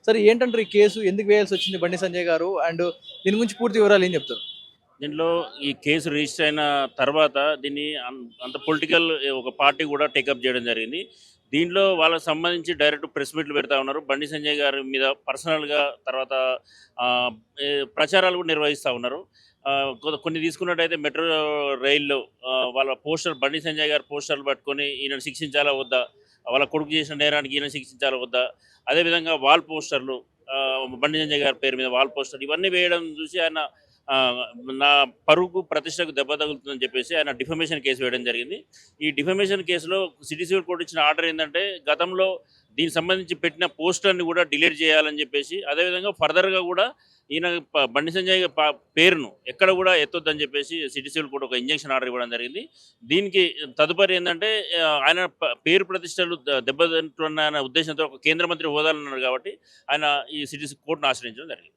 సరే ఏంటంటారు ఈ కేసు ఎందుకు వేయాల్సొచ్చింది బండి సంజయ్ గారు? అండ్ దీని గురించి పూర్తి వివరాలు ఏం చెప్తారు? దీంట్లో ఈ కేసు రిజిస్టర్ అయిన తర్వాత దీన్ని అంత పొలిటికల్ ఒక పార్టీ కూడా టేకప్ చేయడం జరిగింది. దీంట్లో వాళ్ళకి సంబంధించి డైరెక్ట్ ప్రెస్ మీట్లు పెడతా ఉన్నారు. బండి సంజయ్ గారి మీద పర్సనల్‌గా తర్వాత ఆహ్, ప్రచారాలు కూడా నిర్వహిస్తా ఉన్నారు. కొన్ని తీసుకున్నట్టయితే మెట్రో రైల్‌లో వాళ్ళ పోస్టర్ బండి సంజయ్ గారి పోస్టర్‌లు పట్టుకొని ఈయనను శిక్షించాలా వద్దా? వాళ్ళ కొడుకు చేసిన నేరానికి ఈయనను శిక్షించాలా వద్దా? అదేవిధంగా వాల్ పోస్టర్‌లు బండి సంజయ్ గారి పేరు మీద వాల్ పోస్టర్ ఇవన్నీ వేయడం చూసి ఆయన ఆహ్, నా పరువుకు, ప్రతిష్టకు దెబ్బ తగులుతుందని చెప్పేసి ఆయన డిఫమేషన్ కేసు వేయడం జరిగింది. ఈ డిఫమేషన్ కేసులో సిటీ సివిల్ కోర్ట్ ఇచ్చిన ఆర్డర్ ఏందంటే, గతంలో దీనికి సంబంధించి పెట్టిన పోస్టర్‌ని కూడా డిలీట్ చేయాలని చెప్పేసి, అదేవిధంగా ఫర్దర్‌గా కూడా ఈయన బండి సంజయ్ పేరును ఎక్కడ కూడా ఎత్తొద్దని చెప్పేసి సిటీ సివిల్ కోర్ట్ ఒక ఇంజంక్షన్ ఆర్డర్ ఇవ్వడం జరిగింది. దీనికి తదుపరి ఏందంటే ఆయన పేరు ప్రతిష్టలు దెబ్బతింటున్న ఉద్దేశంతో ఒక కేంద్ర మంత్రి హోదాలో ఉన్నారు కాబట్టి, ఆయన ఈ సిటీ కోర్ట్‌ని ఆశ్రయించడం జరిగింది.